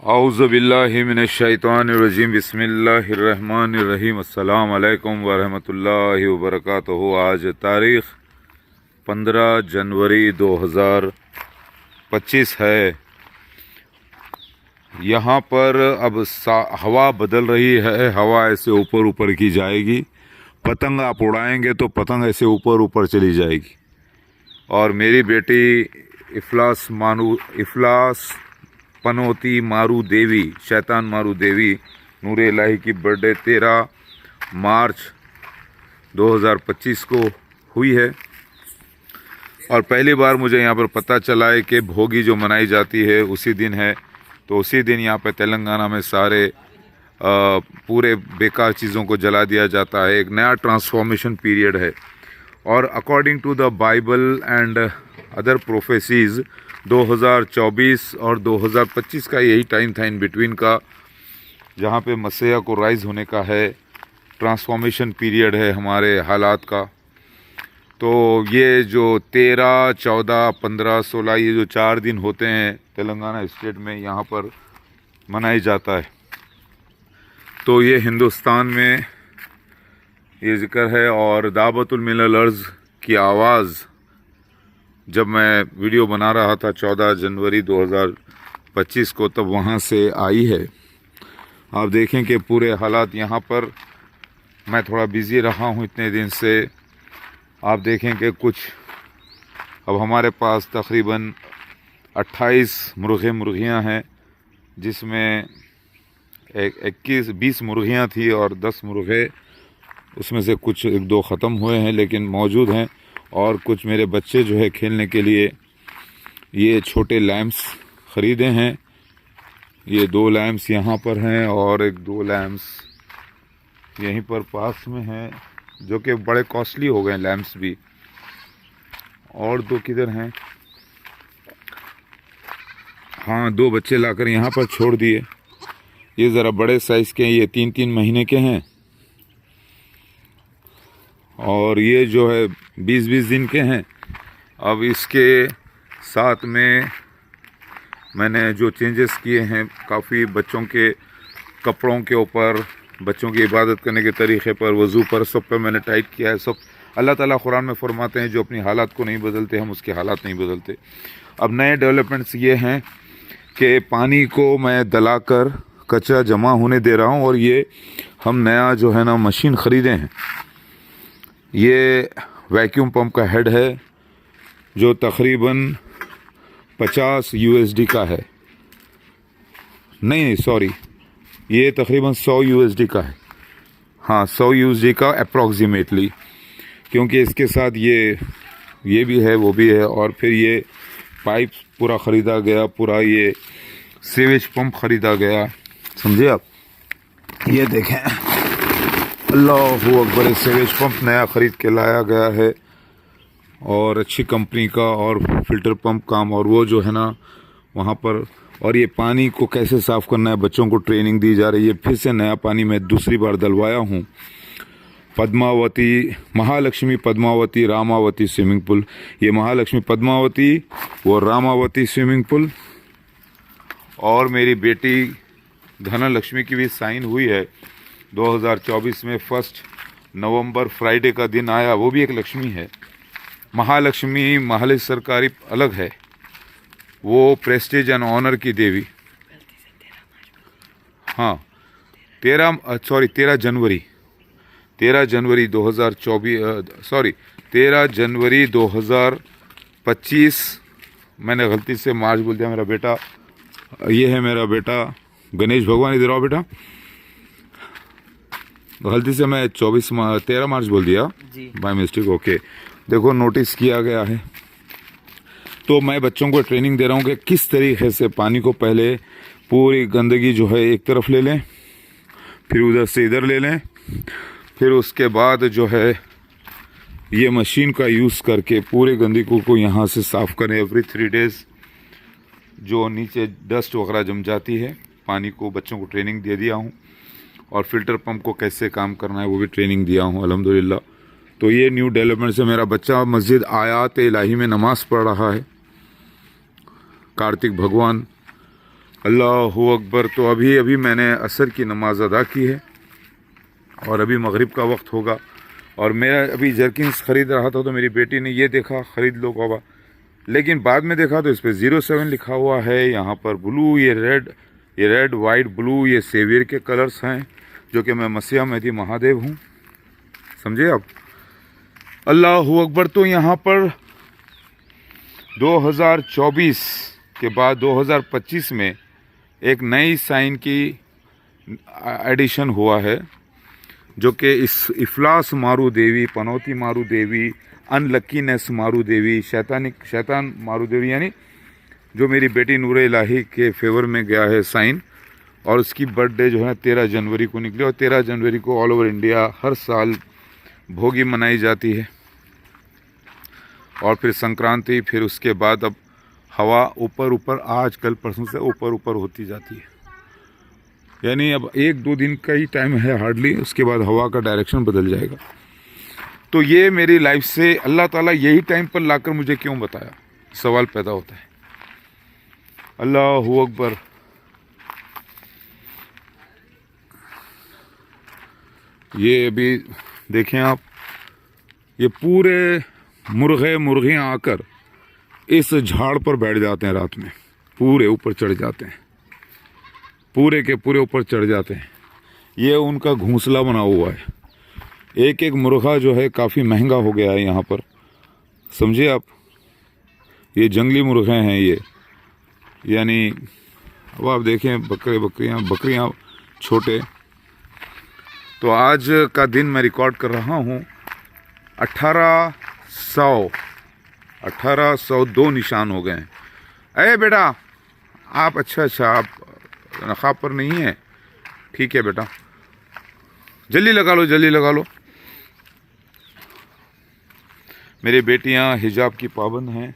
औज़ुबिल्लाहि मिनश्शैतानिर्रजीम बिस्मिल्लाहिर्रहमानिर्रहीम अस्सलाम वालेकुम वरहमतुल्लाहि वबरकातुहू। आज तारीख़ 15 जनवरी 2025 है। यहाँ पर अब हवा बदल रही है। हवा ऐसे ऊपर ऊपर की जाएगी। पतंग आप उड़ाएंगे तो पतंग ऐसे ऊपर ऊपर चली जाएगी। और मेरी बेटी इफलास पनौती मारू देवी, शैतान मारू देवी नूर इलाही की बर्थडे 13 मार्च 2025 को हुई है। और पहली बार मुझे यहाँ पर पता चला है कि भोगी जो मनाई जाती है उसी दिन है। तो उसी दिन यहाँ पे तेलंगाना में सारे पूरे बेकार चीज़ों को जला दिया जाता है। एक नया ट्रांसफॉर्मेशन पीरियड है। और according to the Bible and other prophecies 2024 और 2025 का यही टाइम था इन बिटवीन का, जहाँ पे मसीहा को राइज़ होने का है। ट्रांसफॉर्मेशन पीरियड है हमारे हालात का। तो ये जो 13, 14, 15, 16 ये जो 4 दिन होते हैं तेलंगाना स्टेट में यहाँ पर मनाई जाता है। तो ये हिंदुस्तान में ये ज़िक्र है। और दावतुल मिनल अर्ज़ की आवाज़ जब मैं वीडियो बना रहा था 14 जनवरी 2025 को, तब वहाँ से आई है। आप देखें कि पूरे हालात यहाँ पर, मैं थोड़ा बिज़ी रहा हूँ इतने दिन से। आप देखें कि कुछ अब हमारे पास तकरीबन 28 मुर्गियाँ हैं, जिसमें 20 मुर्गियाँ थी और 10 मुर्गे, उसमें से कुछ 1-2 ख़त्म हुए हैं लेकिन मौजूद हैं। और कुछ मेरे बच्चे जो है खेलने के लिए ये छोटे लैंप्स ख़रीदे हैं। ये 2 लैंप्स यहाँ पर हैं और 1-2 लैंप्स यहीं पर पास में हैं, जो कि बड़े कॉस्टली हो गए लैंप्स भी। और 2 किधर हैं? हाँ, 2 बच्चे लाकर यहाँ पर छोड़ दिए। ये ज़रा बड़े साइज़ के हैं, ये 3-3 महीने के हैं। और ये जो है 20-20 दिन के हैं। अब इसके साथ में मैंने जो चेंजेस किए हैं, काफ़ी बच्चों के कपड़ों के ऊपर, बच्चों की इबादत करने के तरीक़े पर, वज़ू पर, सब पे मैंने टाइट किया है। सब अल्लाह ताला कुरान में फरमाते हैं जो अपनी हालात को नहीं बदलते, हम उसके हालात नहीं बदलते। अब नए डेवलपमेंट्स ये हैं कि पानी को मैं दलाकर कचरा जमा होने दे रहा हूँ। और ये हम नया जो है ना मशीन ख़रीदे हैं। ये वैक्यूम पंप का हेड है जो तकरीबन 50 USD का है। नहीं सॉरी, ये तकरीबन 100 USD का है। हाँ, 100 USD का अप्रॉक्सीमेटली, क्योंकि इसके साथ ये भी है, वो भी है। और फिर ये पाइप पूरा ख़रीदा गया, पूरा ये सीवेज पंप ख़रीदा गया, समझे आप। ये देखें, अल्लाहु अकबर, सीवेज पंप नया ख़रीद के लाया गया है और अच्छी कंपनी का, और फ़िल्टर पंप काम, और वो जो है ना वहाँ पर। और ये पानी को कैसे साफ़ करना है, बच्चों को ट्रेनिंग दी जा रही है। फिर से नया पानी मैं दूसरी बार डलवाया हूँ। Padmavati, Mahalakshmi Padmavati Ramavati swimming pool. ये महालक्ष्मी पद्मावती, वो रामावती स्विमिंग पूल। और मेरी बेटी धनलक्ष्मी की भी साइन हुई है 2024 में। 1 नवंबर फ्राइडे का दिन आया, वो भी एक लक्ष्मी है। महालक्ष्मी महाल सरकारी अलग है, वो प्रेस्टीज एंड ऑनर की देवी। हाँ, 13 जनवरी 2025। मैंने गलती से मार्च बोल दिया। मेरा बेटा, ये है मेरा बेटा गणेश भगवान, इधर आओ बेटा। गलती से मैं 13 मार्च बोल दिया बाय मिस्टेक। ओके, देखो नोटिस किया गया है। तो मैं बच्चों को ट्रेनिंग दे रहा हूँ कि किस तरीके से पानी को पहले पूरी गंदगी जो है एक तरफ ले लें, फिर उधर से इधर ले लें, फिर उसके बाद जो है ये मशीन का यूज़ करके पूरे गंदगी को यहाँ से साफ़ करें। एवरी 3 डेज़ जो नीचे डस्ट वगैरह जम जाती है, पानी को बच्चों को ट्रेनिंग दे दिया हूँ। और फ़िल्टर पंप को कैसे काम करना है वो भी ट्रेनिंग दिया हूँ, अल्हम्दुलिल्लाह। तो ये न्यू डेवलपमेंट से मेरा बच्चा मस्जिद आयात इलाही में नमाज़ पढ़ रहा है, कार्तिक भगवान। अल्लाहु अकबर। तो अभी अभी मैंने असर की नमाज अदा की है और अभी मगरिब का वक्त होगा। और मेरा अभी जर्किन्स ख़रीद रहा था तो मेरी बेटी ने ये देखा ख़रीद लो बाबा, लेकिन बाद में देखा तो इस पर 07 लिखा हुआ है। यहाँ पर ब्लू, ये रेड वाइट ब्लू, ये सेवियर के कलर्स हैं, जो कि मैं मसीहा मेहदी महादेव हूँ, समझे आप। अल्लाहु अकबर। तो यहाँ पर 2024 के बाद 2025 में एक नई साइन की एडिशन हुआ है, जो कि इस इफलास मारू देवी, पनौती मारू देवी, अनलक्कीनेस मारू देवी, शैतान मारू देवी, यानी जो मेरी बेटी नूर इलाही के फेवर में गया है साइन। और उसकी बर्थडे जो है 13 जनवरी को निकली और 13 जनवरी को ऑल ओवर इंडिया हर साल भोगी मनाई जाती है। और फिर संक्रांति, फिर उसके बाद अब हवा ऊपर आज कल परसों से ऊपर होती जाती है, यानी अब 1-2 दिन का ही टाइम है हार्डली, उसके बाद हवा का डायरेक्शन बदल जाएगा। तो ये मेरी लाइफ से अल्लाह ताला यही टाइम पर लाकर मुझे क्यों बताया, सवाल पैदा होता है। अल्लाहु अकबर। ये अभी देखें आप, ये पूरे मुर्गियाँ आकर इस झाड़ पर बैठ जाते हैं रात में, पूरे ऊपर चढ़ जाते हैं, पूरे के पूरे ऊपर चढ़ जाते हैं। ये उनका घोंसला बना हुआ है। एक एक मुर्गा जो है काफ़ी महंगा हो गया है यहाँ पर, समझे आप। ये जंगली मुर्गे हैं ये, यानी अब आप देखें बकरियाँ छोटे। तो आज का दिन मैं रिकॉर्ड कर रहा हूँ 1802 निशान हो गए हैं। अरे बेटा आप, अच्छा आप नकाब पर नहीं है, ठीक है बेटा, जल्दी लगा लो। मेरी बेटियां हिजाब की पाबंद हैं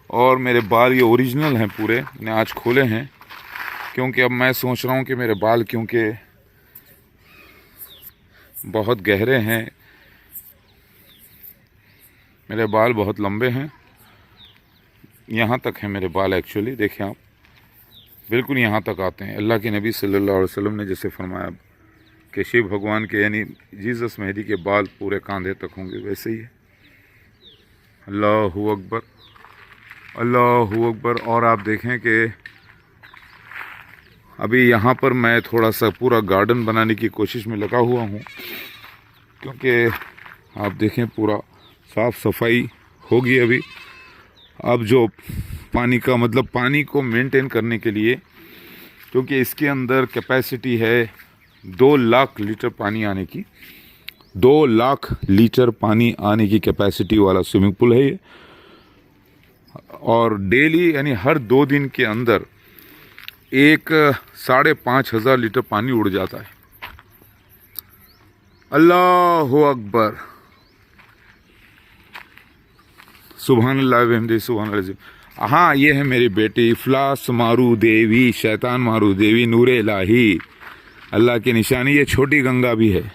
और मेरे बाल ये ओरिजिनल हैं पूरे, मैंने आज खोले हैं क्योंकि अब मैं सोच रहा हूँ कि मेरे बाल क्योंकि बहुत गहरे हैं, मेरे बाल बहुत लंबे हैं, यहाँ तक हैं मेरे बाल एक्चुअली, देखें आप बिल्कुल यहाँ तक आते हैं। अल्लाह के नबी सल्लल्लाहु अलैहि वसल्लम ने जैसे फरमाया कि शिव भगवान के यानी जीसस मेहदी के बाल पूरे कंधे तक होंगे, वैसे ही है। अल्लाहु अकबर, अल्लाहु अकबर। और आप देखें कि अभी यहाँ पर मैं थोड़ा सा पूरा गार्डन बनाने की कोशिश में लगा हुआ हूँ, क्योंकि आप देखें पूरा साफ़ सफाई होगी अभी। अब जो पानी का मतलब पानी को मेंटेन करने के लिए, क्योंकि इसके अंदर कैपेसिटी है 2 लाख लीटर पानी आने की, 2 लाख लीटर पानी आने की कैपेसिटी वाला स्विमिंग पूल है ये। और डेली यानी हर 2 दिन के अंदर 5,500 लीटर पानी उड़ जाता है। अल्लाहु अकबर, सुभान अल्लाह व बिहम्दिही सुभान अल्लाह। हाँ, ये है मेरी बेटी इफलास मारू देवी, शैतान मारू देवी, नूर इलाही, अल्लाह की निशानी। ये छोटी गंगा भी है,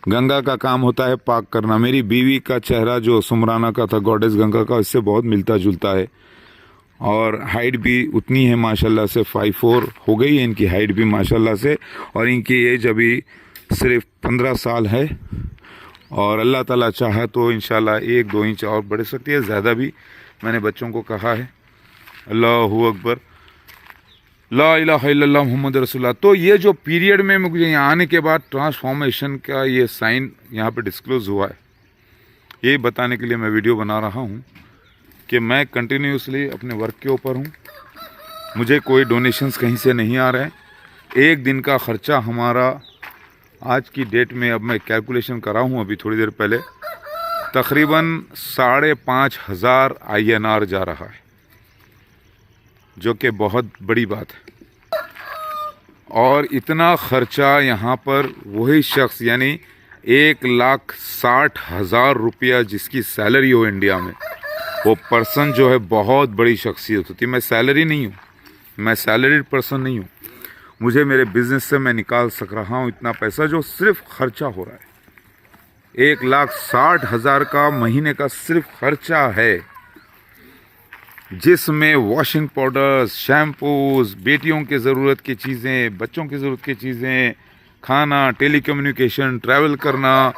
गंगा का काम होता है पाक करना। मेरी बीवी का चेहरा जो सुमराना का था, गॉडेस गंगा का, इससे बहुत मिलता जुलता है। और हाइट भी उतनी है माशाल्लाह से, 5'4" हो गई है इनकी हाइट भी माशाल्लाह से। और इनकी एज अभी सिर्फ 15 साल है, और अल्लाह ताला चाहा तो इंशाल्लाह 1-2 इंच और बढ़ सकती है, ज़्यादा भी मैंने बच्चों को कहा है। अल्लाहु अकबर, ला इलाहा इल्लल्लाह मुहम्मद रसूलुल्लाह। तो ये जो पीरियड में मुझे यहाँ आने के बाद ट्रांसफॉर्मेशन का ये साइन यहाँ पे डिस्क्लोज़ हुआ है, यही बताने के लिए मैं वीडियो बना रहा हूँ कि मैं कंटिन्यूसली अपने वर्क के ऊपर हूँ। मुझे कोई डोनेशंस कहीं से नहीं आ रहे हैं। एक दिन का ख़र्चा हमारा आज की डेट में, अब मैं कैलकुलेशन करा हूँ अभी थोड़ी देर पहले, तकरीबन 5,500 INR जा रहा है, जो कि बहुत बड़ी बात है। और इतना ख़र्चा यहाँ पर वही शख्स यानी 1,60,000 रुपया जिसकी सैलरी हो इंडिया में, वो पर्सन जो है बहुत बड़ी शख्सियत होती है। मैं सैलरी नहीं हूँ, मैं सैलरीड पर्सन नहीं हूँ। मुझे मेरे बिज़नेस से मैं निकाल सक रहा हूँ इतना पैसा जो सिर्फ खर्चा हो रहा है। 1,60,000 का महीने का सिर्फ खर्चा है। जिसमें वॉशिंग पाउडर्स, शैम्पूज, बेटियों के ज़रूरत की चीज़ें, बच्चों की ज़रूरत की चीज़ें, खाना, टेलीकम्युनिकेशन, ट्रैवल करना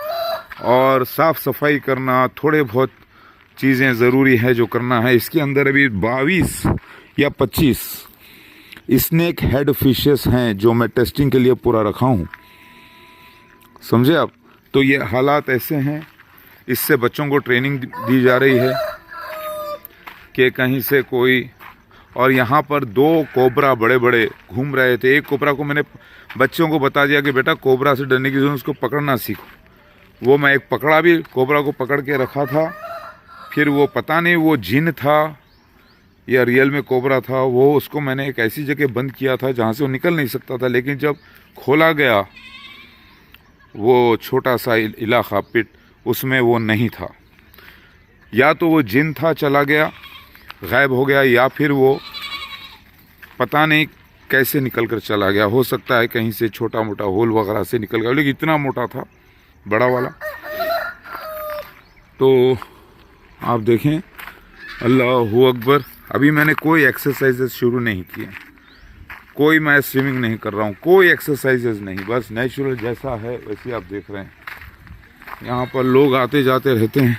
और साफ़ सफाई करना, थोड़े बहुत चीज़ें ज़रूरी है जो करना है। इसके अंदर अभी 22 या 25 स्नेक हेड फिशेस हैं जो मैं टेस्टिंग के लिए पूरा रखा हूँ, समझे आप। तो ये हालात ऐसे हैं, इससे बच्चों को ट्रेनिंग दी जा रही है कि कहीं से कोई, और यहाँ पर 2 कोबरा बड़े बड़े घूम रहे थे। एक कोबरा को मैंने बच्चों को बता दिया कि बेटा कोबरा से डरने की जरूरत, उसको पकड़ना सीखो। वो मैं एक पकड़ा भी, कोबरा को पकड़ के रखा था। फिर वो पता नहीं वो जिन था या रियल में कोबरा था, वो उसको मैंने एक ऐसी जगह बंद किया था जहाँ से वो निकल नहीं सकता था। लेकिन जब खोला गया वो छोटा सा इलाका पिट, उसमें वो नहीं था। या तो वो जिन था, चला गया, गायब हो गया, या फिर वो पता नहीं कैसे निकल कर चला गया। हो सकता है कहीं से छोटा मोटा होल वगैरह से निकल गया, लेकिन इतना मोटा था, बड़ा वाला। तो आप देखें, अल्लाहू अकबर। अभी मैंने कोई एक्सरसाइजेस शुरू नहीं किए, कोई मैं स्विमिंग नहीं कर रहा हूँ, कोई एक्सरसाइजेस नहीं, बस नेचुरल जैसा है वैसे आप देख रहे हैं। यहाँ पर लोग आते जाते रहते हैं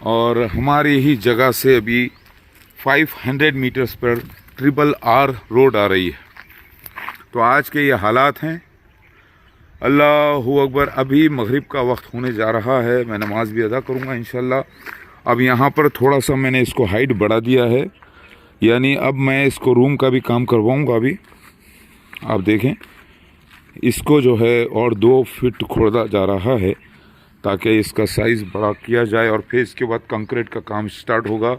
और हमारी ही जगह से अभी 500 मीटर्स पर RRR रोड आ रही है। तो आज के ये हालात हैं। अल्लाहू अकबर। अभी मगरिब का वक्त होने जा रहा है, मैं नमाज भी अदा करूँगा इंशाल्लाह। अब यहाँ पर थोड़ा सा मैंने इसको हाइट बढ़ा दिया है, यानी अब मैं इसको रूम का भी काम करवाऊँगा। अभी आप देखें, इसको जो है और 2 फीट खोदा जा रहा है ताकि इसका साइज़ बड़ा किया जाए, और फिर इसके बाद कंक्रीट का काम स्टार्ट होगा।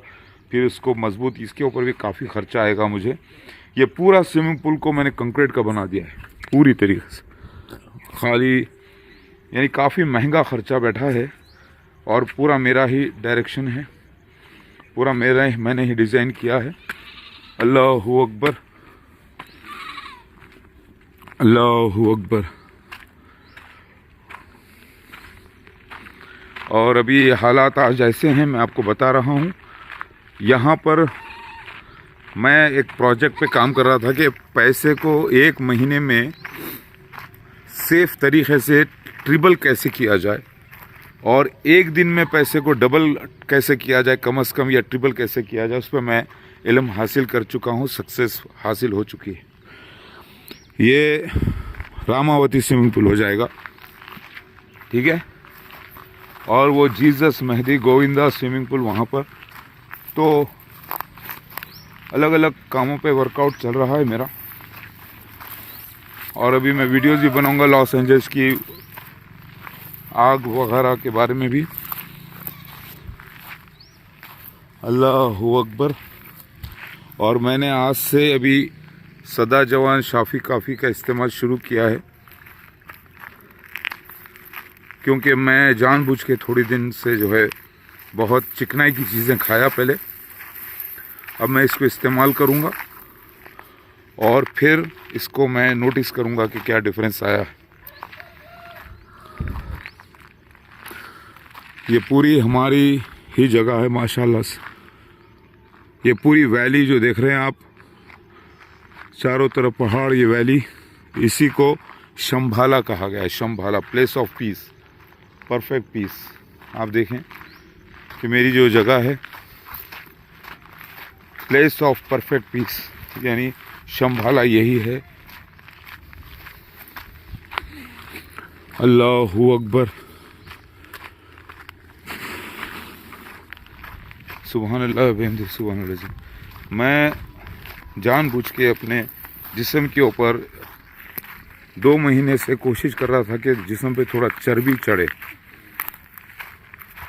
फिर इसको मजबूत, इसके ऊपर भी काफ़ी ख़र्चा आएगा मुझे। ये पूरा स्विमिंग पूल को मैंने कंक्रीट का बना दिया है पूरी तरीके से, खाली, यानी काफ़ी महंगा ख़र्चा बैठा है। और पूरा मेरा ही डायरेक्शन है, पूरा मैंने ही डिज़ाइन किया है। अल्लाहू अकबर, अल्लाहू अकबर। और अभी हालात आज ऐसे हैं, मैं आपको बता रहा हूँ। यहाँ पर मैं एक प्रोजेक्ट पे काम कर रहा था कि पैसे को 1 महीने में सेफ तरीके से ट्रिपल कैसे किया जाए, और 1 दिन में पैसे को डबल कैसे किया जाए, कम से कम, या ट्रिपल कैसे किया जाए, उस पर मैं इल्म हासिल कर चुका हूँ, सक्सेस हासिल हो चुकी है। ये रामावती स्विमिंग पूल हो जाएगा, ठीक है। और वो Jesus Mehdi Govinda swimming pool वहाँ पर। तो अलग अलग कामों पे वर्कआउट चल रहा है मेरा। और अभी मैं वीडियोज़ भी बनाऊंगा लॉस एंजल्स की आग वगैरह के बारे में भी। अल्लाहू अकबर। और मैंने आज से अभी सदा जवान शाफ़ी काफ़ी का इस्तेमाल शुरू किया है, क्योंकि मैं जानबूझ के थोड़ी दिन से जो है बहुत चिकनाई की चीज़ें खाया पहले। अब मैं इसको इस्तेमाल करूँगा और फिर इसको मैं नोटिस करूँगा कि क्या डिफरेंस आया है। ये पूरी हमारी ही जगह है माशाल्लाह से। ये पूरी वैली जो देख रहे हैं आप, चारों तरफ पहाड़, ये वैली, इसी को शंभाला कहा गया है। Shambhala, place of peace, perfect peace. आप देखें कि मेरी जो जगह है, प्लेस ऑफ परफेक्ट पीस, यानी शंभाला यही है। अल्लाहू अकबर, सुभान अल्लाह बिहम्दिही सुभान अल्लाह। मैं जानबूझ के अपने जिस्म के ऊपर 2 महीने से कोशिश कर रहा था कि जिस्म पे थोड़ा चर्बी चढ़े,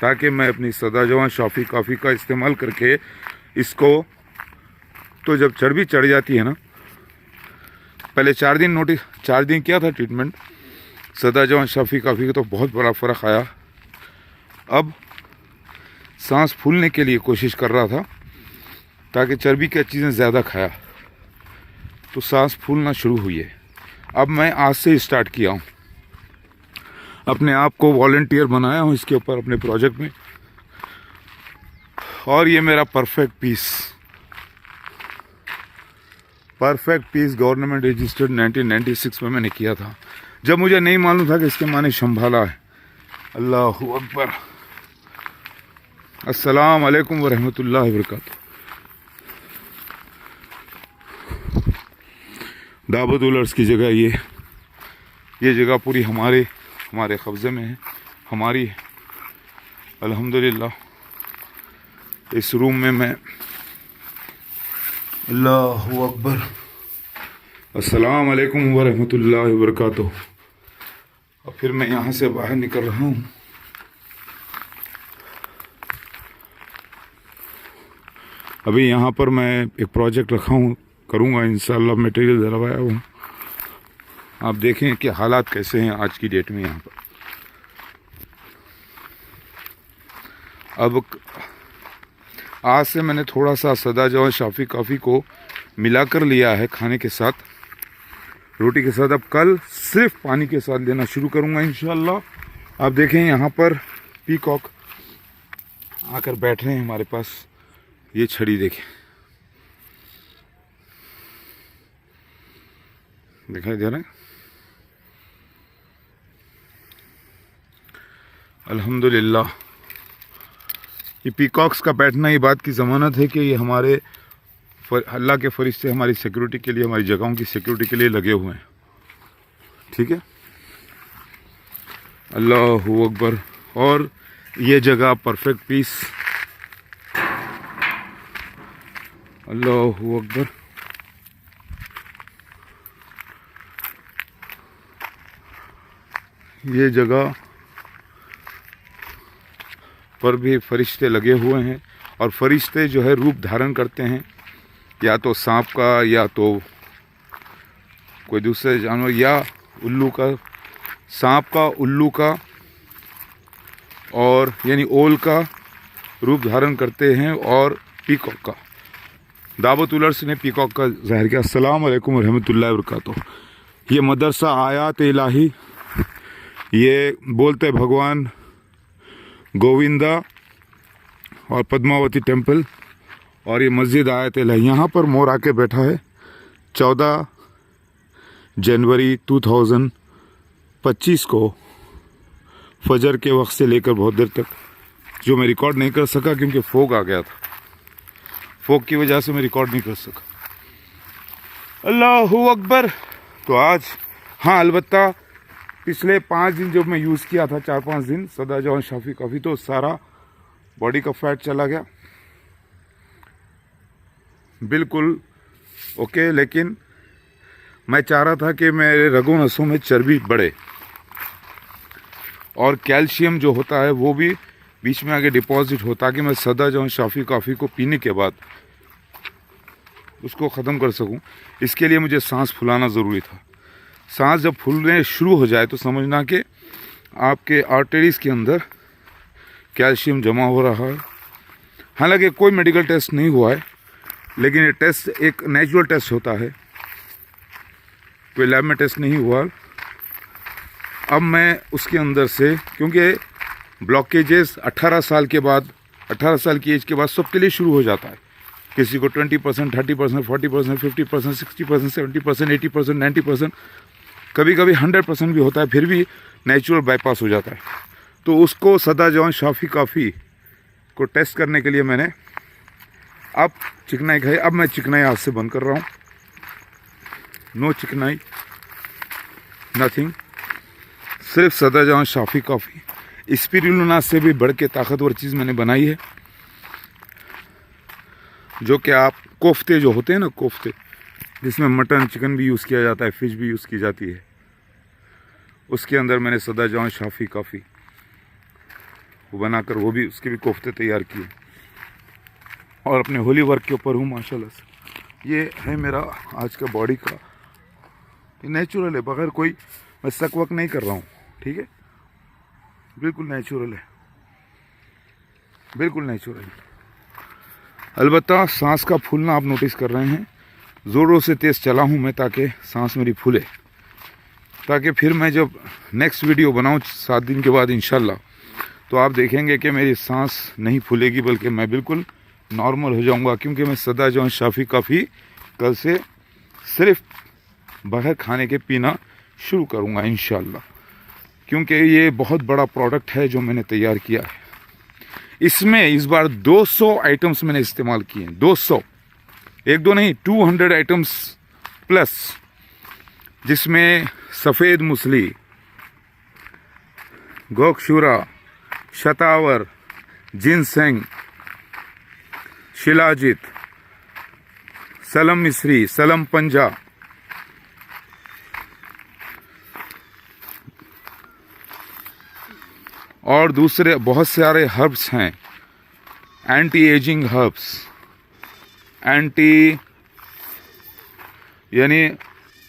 ताकि मैं अपनी सदा जवान शाफ़ी काफ़ी का इस्तेमाल करके इसको, तो जब चर्बी चढ़ जाती है ना, पहले 4 दिन किया था ट्रीटमेंट सदा जवान शाफ़ी काफ़ी का, तो बहुत बड़ा फ़र्क आया। अब सांस फूलने के लिए कोशिश कर रहा था, ताकि चर्बी की चीज़ें ज़्यादा खाया तो सांस फूलना शुरू हुई है। अब मैं आज से स्टार्ट किया हूँ, अपने आप को वॉलंटियर बनाया हूँ इसके ऊपर अपने प्रोजेक्ट में। और ये मेरा परफेक्ट पीस गवर्नमेंट रजिस्टर्ड 1996 में मैंने किया था, जब मुझे नहीं मालूम था कि इसके माने शंभाला है। अल्लाह अकबर। अस्सलाम वालेकुम वरहमतुल्लाहि वबरकातुहू। दावत उलर्स की जगह ये जगह पूरी हमारे कब्ज़े में है, हमारी है अल्हम्दुलिल्लाह। इस रूम में मैं, अल्लाहु अकबर, अस्सलाम वालेकुम वरहमतुल्लाहि वबरकातुहू। और फिर मैं यहाँ से बाहर निकल रहा हूँ। अभी यहाँ पर मैं एक प्रोजेक्ट रखा हूँ, करूँगा इंशाअल्लाह, मटेरियल डलवाया हूँ। आप देखें कि हालात कैसे हैं आज की डेट में यहाँ पर। अब आज से मैंने थोड़ा सा सदा जवां शाफी कॉफ़ी को मिला कर लिया है खाने के साथ, रोटी के साथ। अब कल सिर्फ पानी के साथ लेना शुरू करूँगा इंशाअल्लाह। आप देखें यहाँ पर पीकॉक आकर बैठ रहे हैं हमारे पास। ये छड़ी देखें, दिखाई दे रहा है। अल्हम्दुलिल्लाह, ये पीकॉक्स का बैठना ये बात की ज़मानत है कि ये हमारे अल्लाह के फरिश्ते हमारी सिक्योरिटी के लिए, हमारी जगहों की सिक्योरिटी के लिए लगे हुए हैं। ठीक है, अल्लाहु अकबर। और ये जगह परफेक्ट पीस, अल्लाहु अकबर। ये जगह पर भी फरिश्ते लगे हुए हैं, और फरिश्ते जो है रूप धारण करते हैं, या तो सांप का, या तो कोई दूसरे जानवर, या उल्लू का, सांप का, उल्लू का, और यानी ओल का रूप धारण करते हैं, और पीकॉक का। दावत उलर्स ने पीकॉक का ज़ाहिर किया। अस्सलाम वालेकुम वरहमतुल्लाहि वबरकातुहू। ये मदरसा आयात इलाही, ये बोलते भगवान गोविंदा और पद्मावती टेम्पल, और ये मस्जिद आयत इलाही। यहाँ पर मोर आके बैठा है 14 जनवरी 2025 को फजर के वक्त से लेकर बहुत देर तक, जो मैं रिकॉर्ड नहीं कर सका क्योंकि फोग आ गया था। फोग की वजह से मैं रिकॉर्ड नहीं कर सका। अल्लाहु अकबर। तो आज, हाँ, अलबत्ता पिछले 5 दिन जब मैं यूज़ किया था, 4-5 दिन सदा जवां शाफी कॉफ़ी, तो सारा बॉडी का फैट चला गया बिल्कुल ओके। लेकिन मैं चाह रहा था कि मेरे रगों नसों में चर्बी बढ़े, और कैल्शियम जो होता है वो भी बीच में आगे डिपॉजिट हो, ताकि मैं सदा जवां शाफी कॉफ़ी को पीने के बाद उसको ख़त्म कर सकूं। इसके लिए मुझे सांस फुलाना ज़रूरी था। सांस जब फूलने शुरू हो जाए तो समझना कि आपके आर्टरीज़ के अंदर कैल्शियम जमा हो रहा है। हालांकि कोई मेडिकल टेस्ट नहीं हुआ है, लेकिन ये टेस्ट एक नेचुरल टेस्ट होता है, कोई लैब में टेस्ट नहीं हुआ। अब मैं उसके अंदर से, क्योंकि ब्लॉकेजेस 18 साल के बाद, 18 साल की एज के बाद सबके लिए शुरू हो जाता है। किसी को 20%, 30%, 40%, 50%, 60%, 70%, 80%, 90%, कभी कभी 100% भी होता है, फिर भी नेचुरल बाईपास हो जाता है। तो उसको सदा जवां शाफी कॉफ़ी को टेस्ट करने के लिए मैंने अब चिकनाई खाई। अब मैं चिकनाई आज से बंद कर रहा हूँ। नो चिकनाई, नथिंग, सिर्फ सदा जवां शाफी कॉफ़ी। स्पिरुलिना से भी बढ़ के ताकतवर चीज़ मैंने बनाई है, जो कि आप कोफ्ते जो होते हैं ना, कोफ्ते जिसमें मटन चिकन भी यूज़ किया जाता है, फ़िश भी यूज़ की जाती है, उसके अंदर मैंने सदा जवां शाफी कॉफ़ी वो बनाकर, वो भी उसके भी कोफ्ते तैयार किए, और अपने होली वर्क के ऊपर हूँ माशाल्लाह से। ये है मेरा आज का बॉडी का, ये नेचुरल है, बगैर कोई मैं शक वक नहीं कर रहा हूँ। ठीक है, बिल्कुल नेचुरल है, बिल्कुल नेचुरल है। अलबत्ता सांस का फूलना आप नोटिस कर रहे हैं, ज़ोरों से तेज़ चला हूँ मैं ताकि सांस मेरी फूले, ताकि फिर मैं जब नेक्स्ट वीडियो बनाऊँ 7 दिन के बाद इंशाल्लाह, तो आप देखेंगे कि मेरी सांस नहीं फूलेगी, बल्कि मैं बिल्कुल नॉर्मल हो जाऊंगा, क्योंकि मैं सदा जवान शाफ़ी कॉफ़ी कल से सिर्फ बगैर खाने के पीना शुरू करूंगा इंशाल्लाह, क्योंकि ये बहुत बड़ा प्रोडक्ट है जो मैंने तैयार किया है। इसमें इस बार 200 आइटम्स मैंने इस्तेमाल किए हैं, 200, एक दो नहीं, 200 आइटम्स प्लस, जिसमें सफ़ेद मूसली, गोक्षूरा, शतावर, जिनसेंग, शिलाजित, सलम मिस्री, सलम पंजा, और दूसरे बहुत सारे हर्ब्स हैं, एंटी एजिंग हर्ब्स, यानी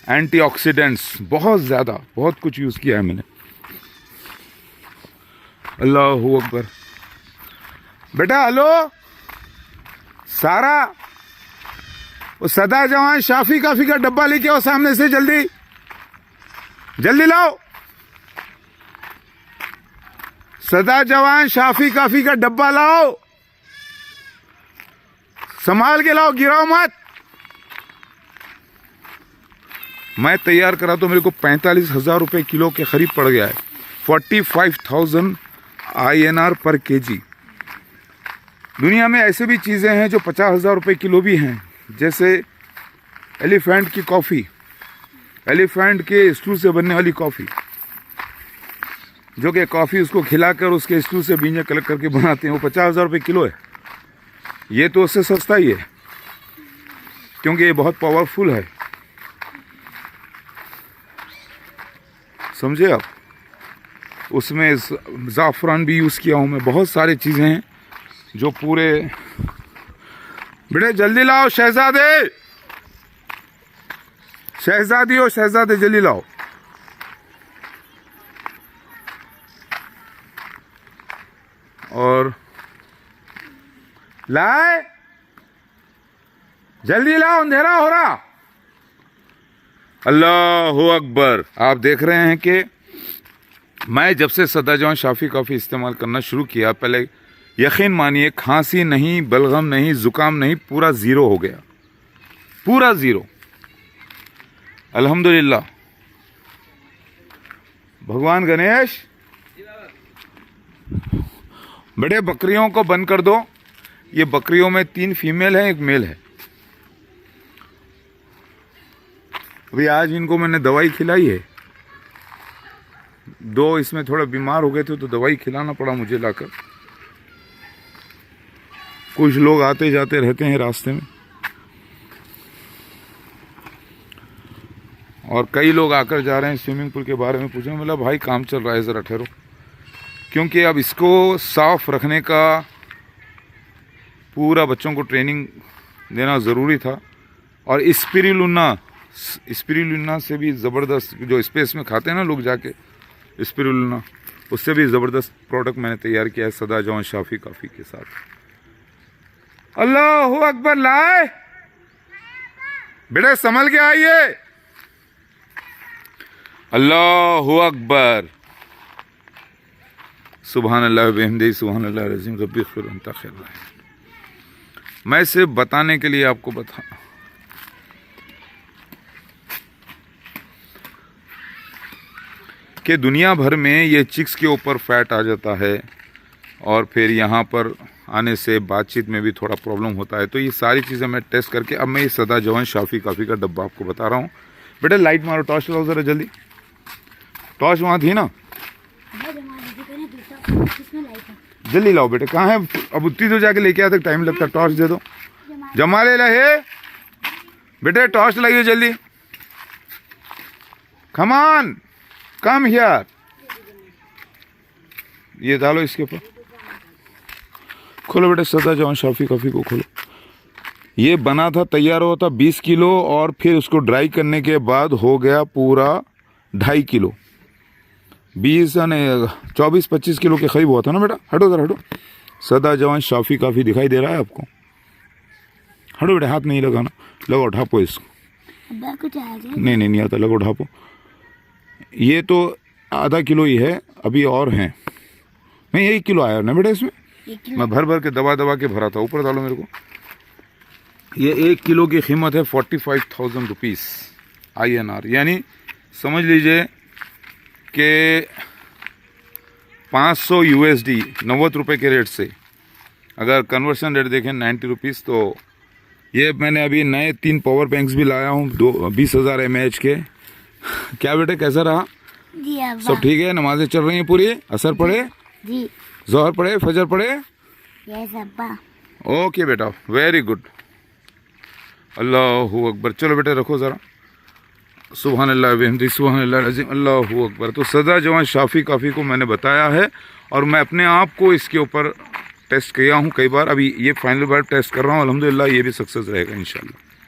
एंटीऑक्सीडेंट्स, बहुत ज़्यादा, बहुत कुछ यूज़ किया है मैंने। अल्लाहू अकबर। बेटा हेलो, सारा वो सदा जवान शाफ़ी कॉफ़ी का डब्बा लेके आओ सामने से, जल्दी जल्दी लाओ। सदा जवान शाफ़ी कॉफ़ी का डब्बा लाओ, संभाल के लाओ, गिराओ मत। मैं तैयार करा तो मेरे को 45,000 रुपये किलो के करीब पड़ गया है, 45,000 INR पर केजी। दुनिया में ऐसे भी चीज़ें हैं जो 50,000 रुपये किलो भी हैं, जैसे एलिफेंट की कॉफ़ी, एलिफेंट के स्टू से बनने वाली कॉफ़ी, जो कि कॉफ़ी उसको खिलाकर उसके स्टू से बीजें कलेक्ट करके बनाते हैं, वो 50,000 रुपये किलो है। ये तो उससे सस्ता ही है, क्योंकि ये बहुत पावरफुल है, समझे आप। उसमें ज़ाफ़रान भी यूज़ किया हूँ मैं, बहुत सारी चीज़ें हैं जो पूरे। बेटे जल्दी लाओ, शहजादे, शहजादी हो शहजादे, जल्दी लाओ। और लाए, जल्दी लाओ, अंधेरा हो रहा। अल्लाहू अकबर। आप देख रहे हैं कि मैं जब से सदा जवान शाफ़ी कॉफ़ी इस्तेमाल करना शुरू किया, पहले यकीन मानिए खांसी नहीं, बलगम नहीं, ज़ुकाम नहीं, पूरा ज़ीरो हो गया, पूरा ज़ीरो, अल्हम्दुलिल्लाह। भगवान गणेश। बेटे बकरियों को बंद कर दो, ये बकरियों में 3 फीमेल है, 1 मेल है। अभी आज इनको मैंने दवाई खिलाई है, 2 इसमें थोड़ा बीमार हो गए थे तो दवाई खिलाना पड़ा मुझे लाकर। कुछ लोग आते जाते रहते हैं रास्ते में, और कई लोग आकर जा रहे हैं स्विमिंग पूल के बारे में पूछने। मतलब भाई काम चल रहा है, ज़रा ठहरो, क्योंकि अब इसको साफ़ रखने का पूरा बच्चों को ट्रेनिंग देना ज़रूरी था। और स्पिरुलिना से भी ज़बरदस्त, जो स्पेस में खाते हैं ना लोग जाके, स्पिरुलिना, उससे भी ज़बरदस्त प्रोडक्ट मैंने तैयार किया है सदा जवान शाफ़ी कॉफ़ी के साथ। अल्लाहू अकबर। लाए बेटे, संभल के आइए। अल्लाहू अकबर। सुभान अल्लाह बिहम्दिही, सुभान अल्लाह अज़ीम, रब्बी ग़फ़िर अंता खैर राहिमीन। मैं सिर्फ बताने के लिए आपको बता, कि दुनिया भर में ये चिक्स के ऊपर फैट आ जाता है, और फिर यहाँ पर आने से बातचीत में भी थोड़ा प्रॉब्लम होता है। तो ये सारी चीज़ें मैं टेस्ट करके अब मैं ये सदा जवान शाफ़ी कॉफ़ी का डब्बा आपको बता रहा हूँ। बेटा लाइट मारो, टॉर्च लाओ ज़रा जल्दी, टॉर्च वहाँ थी ना, जल्दी लाओ बेटे। कहाँ है? अब उतनी तो जाके लेके आते टाइम लगता, टॉर्च दे दो। जमा ले लहे बेटे, टॉर्च लाइए जल्दी, कम ऑन, कम हियर। ये डालो इसके ऊपर, खोलो बेटे, सदा जवान शाफ़ी कॉफ़ी को खोलो। ये बना था, तैयार हुआ था 20 किलो, और फिर उसको ड्राई करने के बाद हो गया पूरा 2.5 किलो, 24-25 किलो के करीब हुआ था ना बेटा। हटो जरा, हटो। सदा जवान शाफ़ी कॉफ़ी दिखाई दे रहा है आपको? हटो बेटा, हाथ नहीं लगाना, लगो ढापो इसको। नहीं आता, लगो ढापो। ये तो आधा किलो ही है, अभी और हैं। नहीं 1 किलो आया ना बेटा इसमें, मैं भर भर के दबा के भरा था। ऊपर डालो मेरे को। ये 1 किलो की कीमत है 45,000 रुपीज़ INR, यानी समझ लीजिए कि 500 USD 90 रुपये के रेट से अगर कन्वर्शन रेट देखें 90 रुपीज़। तो ये मैंने अभी नए 3 पावर बैंक्स भी लाया हूँ 20,000 mAh के। क्या बेटे कैसा रहा? जी सब ठीक है? नमाजें चल रही हैं पूरी? असर पढ़े? जी। ज़ोहर पढ़े? फजर पढ़े? यस अब्बा। ओके बेटा, वेरी गुड। अल्लाहू अकबर। चलो बेटे रखो ज़रा। सुबहान अल्लाह बिहम्दी सुबहान अल्लाह अज़ीम अल्लाहू अकबर। तो सदा जवान शाफ़ी काफ़ी को मैंने बताया है और मैं अपने आप को इसके ऊपर टेस्ट किया हूँ कई बार। अभी ये फाइनल बार टेस्ट कर रहा हूँ, अल्हम्दुलिल्लाह ये भी सक्सेस रहेगा इंशाल्लाह।